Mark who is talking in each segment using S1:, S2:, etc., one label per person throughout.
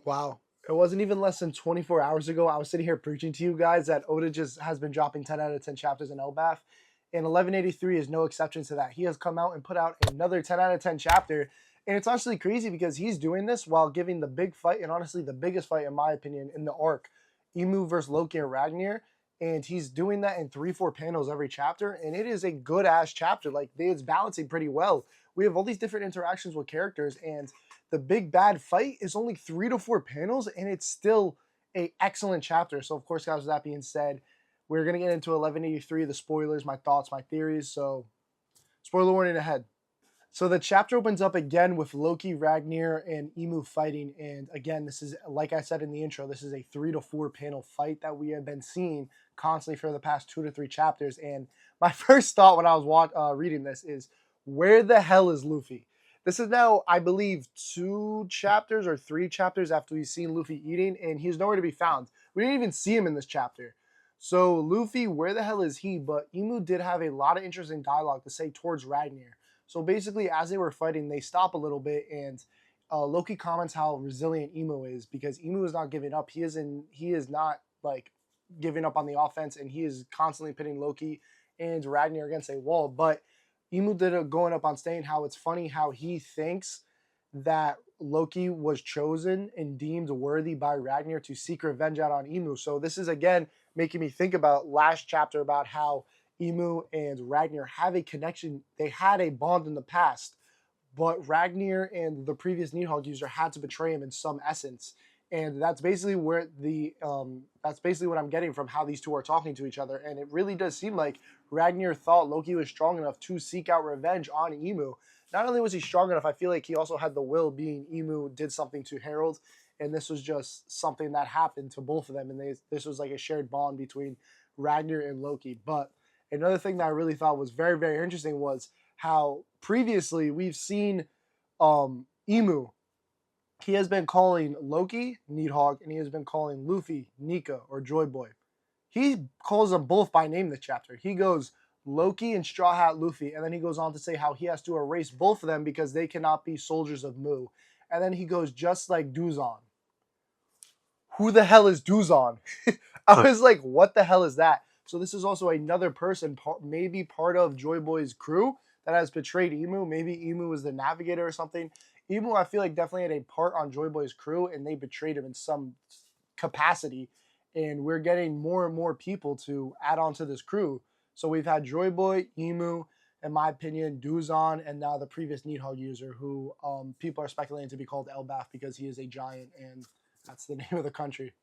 S1: Wow. It wasn't even less than 24 hours ago. I was sitting here preaching to you guys that Oda just has been dropping 10 out of 10 chapters in Elbath. And 1183 is no exception to that. He has come out and put out another 10 out of 10 chapter. And it's honestly crazy because he's doing this while giving the big fight, and honestly the biggest fight in my opinion in the arc, Emu versus Loki and Ragnar. And he's doing that in 3-4 panels every chapter. And it is a good ass chapter. Like it's balancing pretty well. We have all these different interactions with characters, and the big bad fight is only 3 to 4 panels, and it's still a excellent chapter. So of course, guys, with that being said, we're gonna get into 1183, the spoilers, my thoughts, my theories. So spoiler warning ahead. So the chapter opens up again with Loki, Ragnar, and Emu fighting. And again, this is, like I said in the intro, this is a 3 to 4 panel fight that we have been seeing constantly for the past 2 to 3 chapters. And my first thought when I was reading this is, where the hell is Luffy? This is now, I believe, 2 chapters or 3 chapters after we've seen Luffy eating, and he's nowhere to be found. We didn't even see him in this chapter. So Luffy, where the hell is he? But Emu did have a lot of interesting dialogue to say towards Ragnar. So basically, as they were fighting, they stop a little bit, and Loki comments how resilient Emu is because Emu is not giving up. He is not like giving up on the offense, and he is constantly pitting Loki and Ragnar against a wall. But Emu did a going up on saying how it's funny how he thinks that Loki was chosen and deemed worthy by Ragnar to seek revenge out on Emu. So this is again making me think about last chapter about how Emu and Ragnar have a connection. They had a bond in the past, but Ragnar and the previous Needhog user had to betray him in some essence. And that's basically where that's basically what I'm getting from how these two are talking to each other. And it really does seem like Ragnar thought Loki was strong enough to seek out revenge on Emu. Not only was he strong enough, I feel like he also had the will, being Emu did something to Harold, and this was just something that happened to both of them, and this was like a shared bond between Ragnar and Loki. But another thing that I really thought was very, very interesting was how previously we've seen Emu. He has been calling Loki Needhog, and he has been calling Luffy Nika or Joy Boy. He calls them both by name this chapter. He goes Loki and Straw Hat Luffy, and then he goes on to say how he has to erase both of them because they cannot be soldiers of Mu. And then he goes just like Duzon. Who the hell is Duzon? I was like, what the hell is that? So this is also another person, maybe part of Joy Boy's crew that has betrayed Emu. Maybe Emu is the navigator or something. Emu, I feel like, definitely had a part on Joy Boy's crew, and they betrayed him in some capacity. And we're getting more and more people to add on to this crew. So we've had Joy Boy, Emu, in my opinion, Duzon, and now the previous Needhog user, who people are speculating to be called Elbath because he is a giant, and that's the name of the country.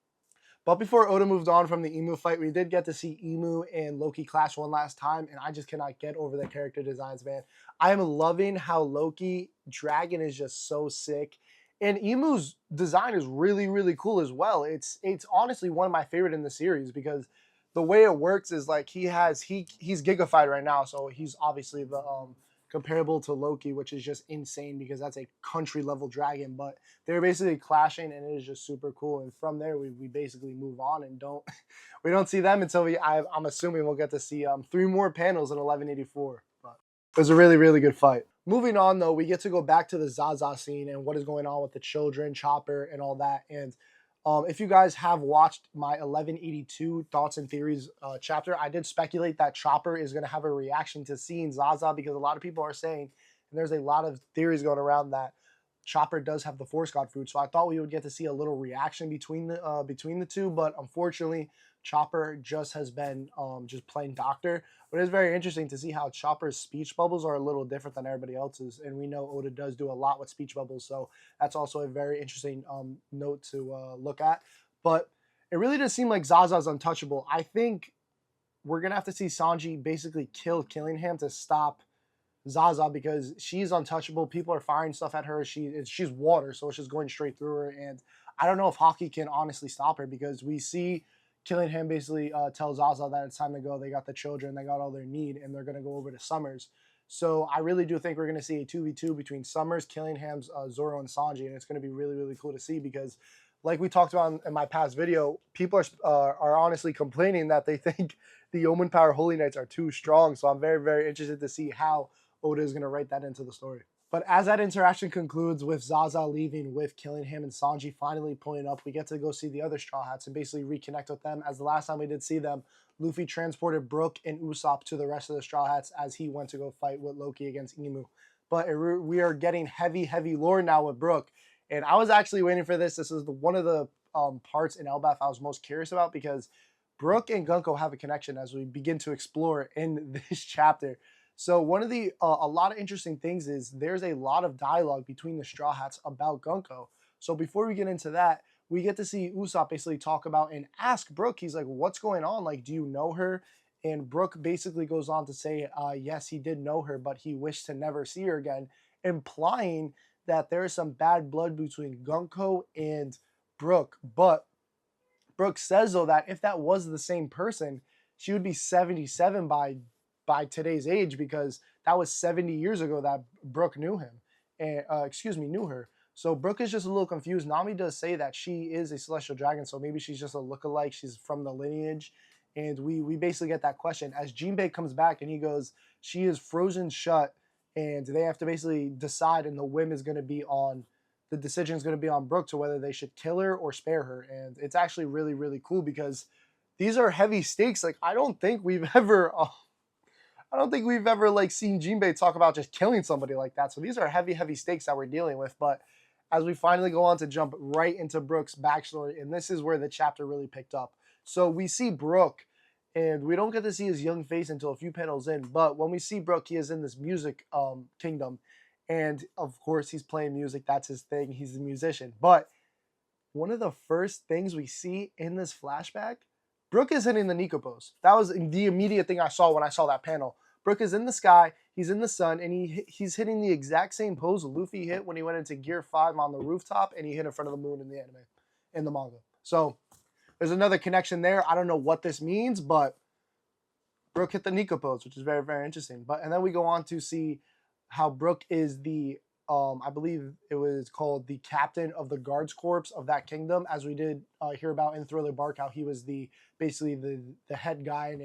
S1: But before Oda moved on from the Emu fight, we did get to see Emu and Loki clash one last time, and I just cannot get over the character designs, man. I am loving how Loki Dragon is just so sick, and Emu's design is really, really cool as well. It's honestly one of my favorite in the series because the way it works is like he's gigafied right now, so he's obviously the comparable to Loki, which is just insane because that's a country level dragon. But they're basically clashing, and it is just super cool. And from there, we basically move on and don't we don't see them until I'm assuming we'll get to see 3 more panels in 1184. But it was a really, really good fight. Moving on though, we get to go back to the Zaza scene and what is going on with the children, Chopper, and all that. And if you guys have watched my 1182 Thoughts and Theories chapter, I did speculate that Chopper is going to have a reaction to seeing Zaza because a lot of people are saying, and there's a lot of theories going around that Chopper does have the Force God fruit. So I thought we would get to see a little reaction between the two, but unfortunately, Chopper just has been just playing doctor. But it's very interesting to see how Chopper's speech bubbles are a little different than everybody else's, and we know Oda does do a lot with speech bubbles, so that's also a very interesting note to look at. But it really does seem like Zaza's untouchable. I think we're gonna have to see Sanji basically kill Killingham to stop Zaza because she's untouchable. People are firing stuff at her. She's water, so it's just going straight through her. And I don't know if Haki can honestly stop her because we see Killingham basically tell Zaza that it's time to go. They got the children, they got all their need, and they're going to go over to Summers. So I really do think we're going to see a 2v2 between Summers, Killingham's, Zoro, and Sanji, and it's going to be really, really cool to see because, like we talked about in my past video, people are honestly complaining that they think the Yeoman Power Holy Knights are too strong. So I'm very, very interested to see how Oda is going to write that into the story. But as that interaction concludes with Zaza leaving, with Killingham and Sanji finally pulling up, we get to go see the other Straw Hats and basically reconnect with them. As the last time we did see them, Luffy transported Brooke and Usopp to the rest of the Straw Hats as he went to go fight with Loki against Emu. But we are getting heavy lore now with Brooke. And I was actually waiting for this. This is one of the parts in Elbaf I was most curious about because Brooke and Gunko have a connection as we begin to explore in this chapter. So one of the a lot of interesting things is there's a lot of dialogue between the Straw Hats about Gunko. So before we get into that, we get to see Usopp basically talk about and ask Brooke. He's like, "What's going on? Like, do you know her?" And Brooke basically goes on to say, "Yes, he did know her, but he wished to never see her again," implying that there is some bad blood between Gunko and Brooke. But Brooke says though that if that was the same person, she would be 77 by today's age because that was 70 years ago that Brooke knew him, and knew her. So Brooke is just a little confused. Nami does say that she is a celestial dragon, so maybe she's just a lookalike. She's from the lineage, and we basically get that question as Jinbei comes back and he goes, "She is frozen shut," and they have to basically decide, and the decision is going to be on Brooke to whether they should kill her or spare her. And it's actually really cool because these are heavy stakes. Like I don't think we've ever like seen Jinbei talk about just killing somebody like that. So these are heavy stakes that we're dealing with. But as we finally go on to jump right into Brooke's backstory, and this is where the chapter really picked up. So we see Brooke, and we don't get to see his young face until a few panels in. But when we see Brooke, he is in this music kingdom, and of course he's playing music. That's his thing. He's a musician. But one of the first things we see in this flashback, Brooke is hitting the Nico pose. That was the immediate thing I saw when I saw that panel. Brooke is in the sky, he's in the sun, and he's hitting the exact same pose Luffy hit when he went into Gear 5 on the rooftop, and he hit in front of the moon in the anime, in the manga. So there's another connection there. I don't know what this means, but Brooke hit the Nico pose, which is very interesting. And then we go on to see how Brooke is the I believe it was called the captain of the guards corps of that kingdom, as we did hear about in Thriller Bark, how he was basically the head guy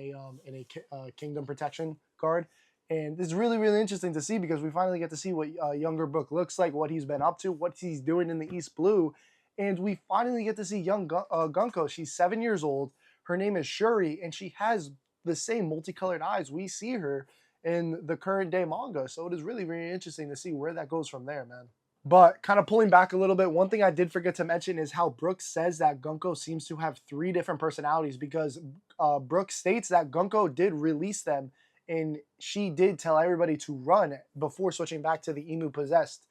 S1: in a kingdom protection guard. And it's really interesting to see because we finally get to see what younger Brooke looks like, what he's been up to, what he's doing in the East Blue, and we finally get to see young Gunko. She's 7 years old. Her name is Shuri, and she has the same multicolored eyes we see her in the current day manga. So it is really interesting to see where that goes from there, man. But kind of pulling back a little bit, one thing I did forget to mention is how Brooke says that Gunko seems to have 3 different personalities because Brooke states that Gunko did release them and she did tell everybody to run before switching back to the emu possessed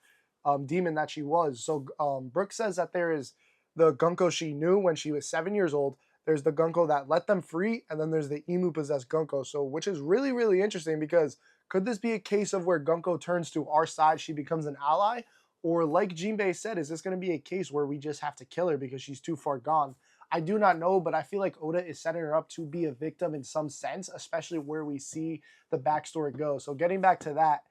S1: demon that she was. So Brooke says that there is the Gunko she knew when she was 7 years old. There's the Gunko that let them free, and then there's the emu possessed Gunko. So, which is really interesting because could this be a case of where Gunko turns to our side, she becomes an ally? Or like Jinbei said, is this going to be a case where we just have to kill her because she's too far gone? I do not know, but I feel like Oda is setting her up to be a victim in some sense, especially where we see the backstory go. So getting back to that,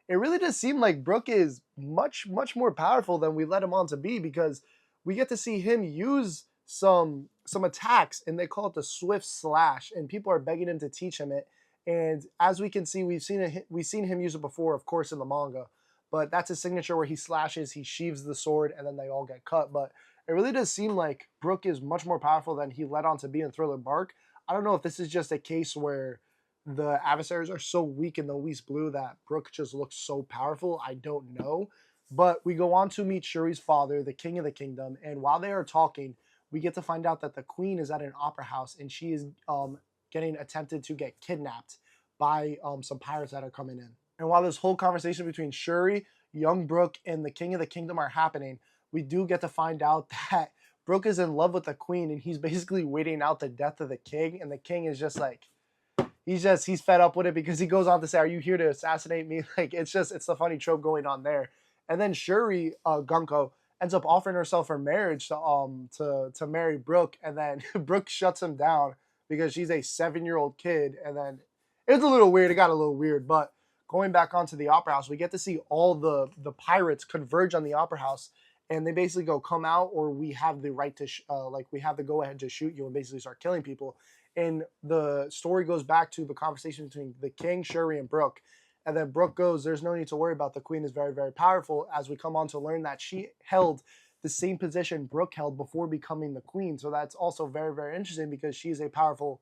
S1: it really does seem like Brooke is much more powerful than we let him on to be because we get to see him use some attacks, and they call it the Swift Slash, and people are begging him to teach him it. And as we can see, we've seen him use it before, of course, in the manga. But that's his signature where he slashes, he sheaves the sword, and then they all get cut. But it really does seem like Brooke is much more powerful than he led on to be in Thriller Bark. I don't know if this is just a case where the adversaries are so weak in the East Blue that Brooke just looks so powerful. I don't know. But we go on to meet Shuri's father, the king of the kingdom, and while they are talking, we get to find out that the queen is at an opera house and she is getting attempted to get kidnapped by some pirates that are coming in. And while this whole conversation between Shuri, young Brooke, and the king of the kingdom are happening, we do get to find out that Brooke is in love with the queen and he's basically waiting out the death of the king. And the king is just like, he's fed up with it because he goes on to say, "Are you here to assassinate me?" Like, it's the funny trope going on there. And then Shuri, Gunko, ends up offering herself for marriage to marry Brooke, and then Brooke shuts him down because she's a 7-year-old kid. And then it's a little weird. It got a little weird. But going back onto the opera house, we get to see all the pirates converge on the opera house, and they basically go, "Come out, or we have the right to we have the go ahead to shoot you," and basically start killing people. And the story goes back to the conversation between the king, Shuri, and Brooke. And then Brooke goes, there's no need to worry about, the queen is very, very powerful, as we come on to learn that she held the same position Brooke held before becoming the queen. So that's also very, very interesting, because she's a powerful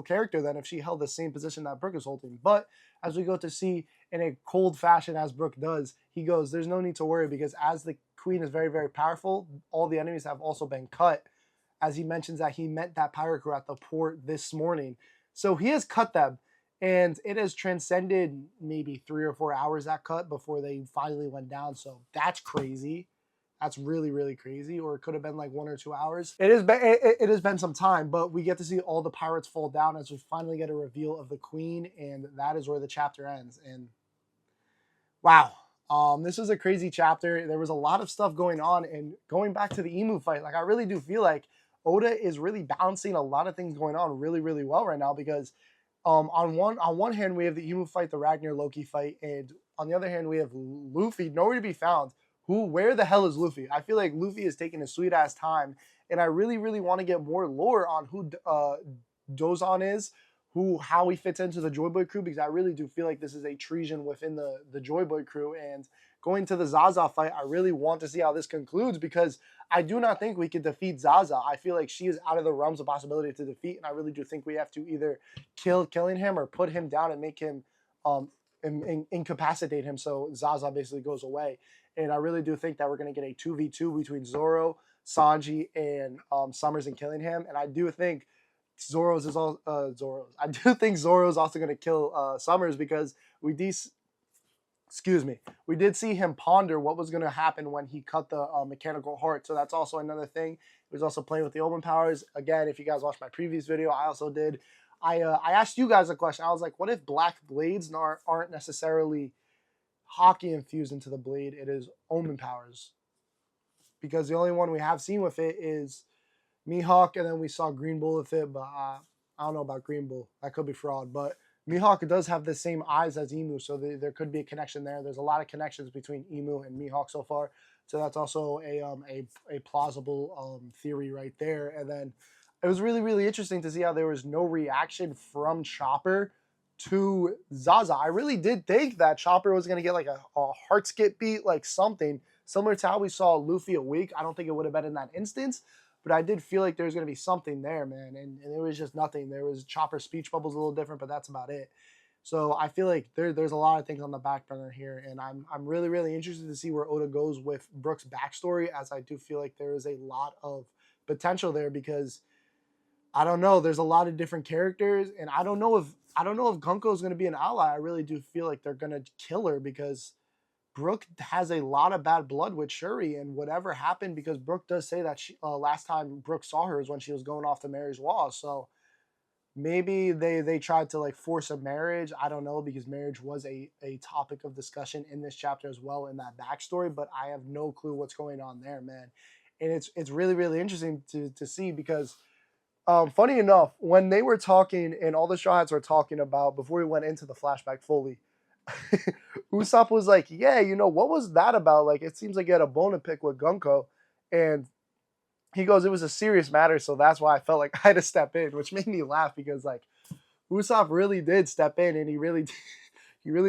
S1: character then if she held the same position that Brooke is holding. But as we go to see, in a cold fashion as Brooke does, he goes, there's no need to worry, because as the queen is very, very powerful, all the enemies have also been cut, as he mentions that he met that pirate crew at the port this morning. So he has cut them, and it has transcended maybe 3 or 4 hours, that cut, before they finally went down. So that's crazy. That's really, really crazy. Or it could have been like 1 or 2 hours. It has been some time, but we get to see all the pirates fall down as we finally get a reveal of the queen, and that is where the chapter ends. And wow, this was a crazy chapter. There was a lot of stuff going on, and going back to the emu fight, like, I really do feel like Oda is really balancing a lot of things going on really, really well right now, because on one hand we have the emu fight, the Ragnar Loki fight, and on the other hand we have Luffy nowhere to be found. Where the hell is Luffy? I feel like Luffy is taking a sweet ass time, and I really, really want to get more lore on who Dozan is, how he fits into the Joy Boy crew, because I really do feel like this is a treason within the Joy Boy crew. And going to the Zaza fight, I really want to see how this concludes, because I do not think we could defeat Zaza. I feel like she is out of the realms of possibility to defeat, and I really do think we have to either killing him or put him down and make him incapacitate him, so Zaza basically goes away. And I really do think that we're going to get a 2v2 between Zoro, Sanji, and Summers and Killingham. And I do think Zoro's also going to kill Summers, because we did see him ponder what was going to happen when he cut the mechanical heart. So that's also another thing. He was also playing with the open powers. Again, if you guys watched my previous video, I also did. I asked you guys a question. I was like, what if black blades aren't necessarily hockey infused into the blade? It is omen powers, because the only one we have seen with it is Mihawk, and then we saw Green Bull with it, but I don't know about Green Bull. That could be fraud, but Mihawk does have the same eyes as Emu, so there could be a connection there. There's a lot of connections between Emu and Mihawk so far, so that's also a plausible theory right there. And then it was really, really interesting to see how there was no reaction from Chopper to Zaza. I really did think that Chopper was going to get like a heart skip beat, like something similar to how we saw Luffy awake. I don't think it would have been in that instance, but I did feel like there was going to be something there, man. And there was just nothing. There was Chopper's speech bubbles a little different, but that's about it. So I feel like there's a lot of things on the back burner here, and I'm really, really interested to see where Oda goes with Brooke's backstory, as I do feel like there is a lot of potential there, because I don't know, there's a lot of different characters, and I don't know if Gunko is going to be an ally. I really do feel like they're going to kill her, because Brooke has a lot of bad blood with Shuri, and whatever happened, because Brooke does say that last time Brooke saw her is when she was going off to Mary's Wall. So maybe they tried to like force a marriage. I don't know, because marriage was a topic of discussion in this chapter as well, in that backstory, but I have no clue what's going on there, man. And it's really, really interesting to see, because funny enough, when they were talking and all the Straw Hats were talking about, before we went into the flashback fully, Usopp was like, yeah, what was that about? Like, it seems like you had a bone to pick with Gunko. And he goes, it was a serious matter, so that's why I felt like I had to step in, which made me laugh, because like Usopp really did step in, and he really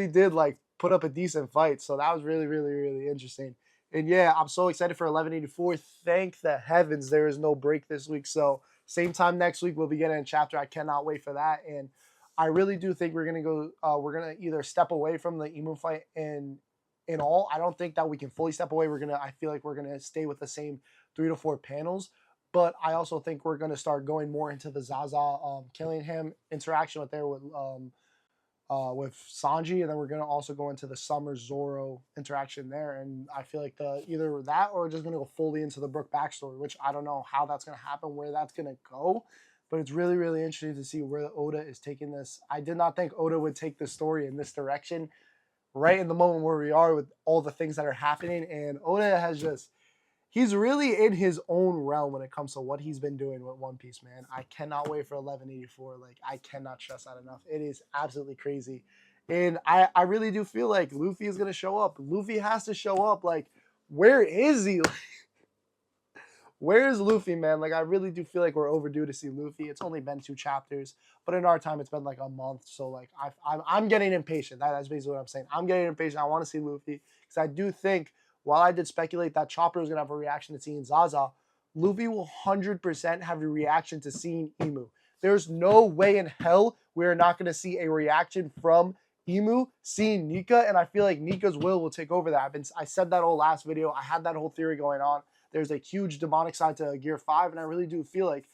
S1: did like put up a decent fight. So that was really, really, really interesting. And yeah, I'm so excited for 1184. Thank the heavens there is no break this week. So same time next week, we'll be getting a chapter. I cannot wait for that. And I really do think we're going to go, we're going to either step away from the Emu fight in all. I don't think that we can fully step away. I feel like we're going to stay with the same 3 to 4 panels. But I also think we're going to start going more into the Zaza Killingham interaction with Sanji, and then we're going to also go into the Summer Zoro interaction there. And I feel like either that or just going to go fully into the Brooke backstory, which I don't know how that's going to happen, where that's going to go. But it's really, really interesting to see where Oda is taking this. I did not think Oda would take this story in this direction right in the moment where we are with all the things that are happening. And Oda has he's really in his own realm when it comes to what he's been doing with One Piece, man. I cannot wait for 1184. Like, I cannot stress that enough. It is absolutely crazy. And I really do feel like Luffy is going to show up. Luffy has to show up. Like, where is he? Where is Luffy, man? Like, I really do feel like we're overdue to see Luffy. It's only been 2 chapters, but in our time, it's been like a month. So, like, I'm getting impatient. That's basically what I'm saying. I'm getting impatient. I want to see Luffy because I do think, while I did speculate that Chopper was going to have a reaction to seeing Zaza, Luffy will 100% have a reaction to seeing Emu. There's no way in hell we're not going to see a reaction from Emu seeing Nika, and I feel like Nika's will take over that. I said that whole last video. I had that whole theory going on. There's a huge demonic side to Gear 5, and I really do feel like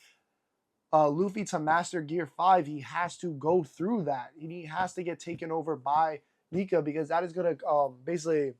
S1: Luffy, to master Gear 5, he has to go through that. He has to get taken over by Nika, because that is going to basically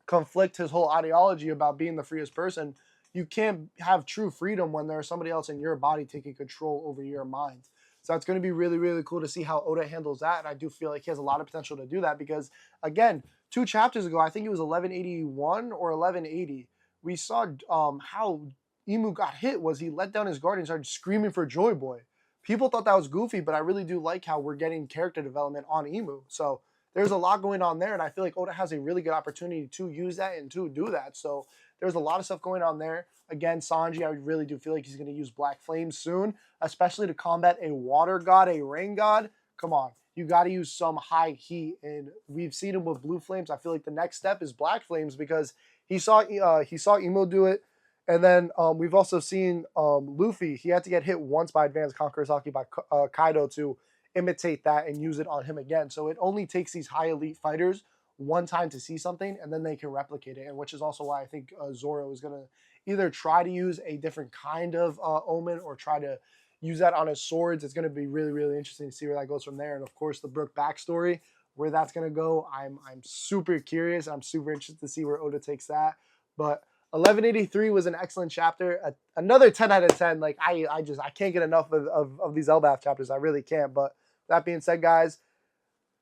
S1: conflict his whole ideology about being the freest person. You can't have true freedom when there's somebody else in your body taking control over your mind. So it's going to be really, really cool to see how Oda handles that. And I do feel like he has a lot of potential to do that because, again, 2 chapters ago, I think it was 1181 or 1180, we saw how Emu got hit was he let down his guard and started screaming for Joy Boy. People thought that was goofy, but I really do like how we're getting character development on Emu. So there's a lot going on there, and I feel like Oda has a really good opportunity to use that and to do that. So there's a lot of stuff going on there. Again, Sanji, I really do feel like he's going to use Black Flame soon, especially to combat a water god, a rain god. Come on, you got to use some high heat, and we've seen him with Blue Flames. I feel like the next step is Black Flames because he saw Emo do it, and then we've also seen Luffy. He had to get hit once by Advanced Conqueror's Haki by Kaido to imitate that and use it on him again. So it only takes these high elite fighters one time to see something, and then they can replicate it. And which is also why I think Zoro is gonna either try to use a different kind of omen or try to use that on his swords. It's gonna be really, really interesting to see where that goes from there. And of course, the Brooke backstory, where that's gonna go, I'm super curious. I'm super interested to see where Oda takes that. But 1183 was an excellent chapter. Another 10 out of 10. Like I can't get enough of these Elbaf chapters. I really can't. But that being said, guys,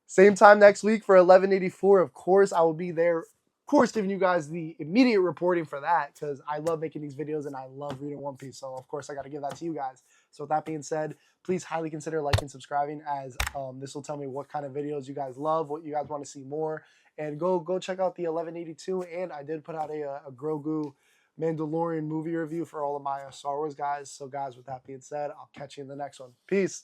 S1: same time next week for 1184. Of course, I will be there. Of course, giving you guys the immediate reporting for that because I love making these videos and I love reading One Piece. So, of course, I got to give that to you guys. So, with that being said, please highly consider liking and subscribing as this will tell me what kind of videos you guys love, what you guys want to see more. And go check out the 1182. And I did put out a Grogu Mandalorian movie review for all of my Star Wars guys. So, guys, with that being said, I'll catch you in the next one. Peace.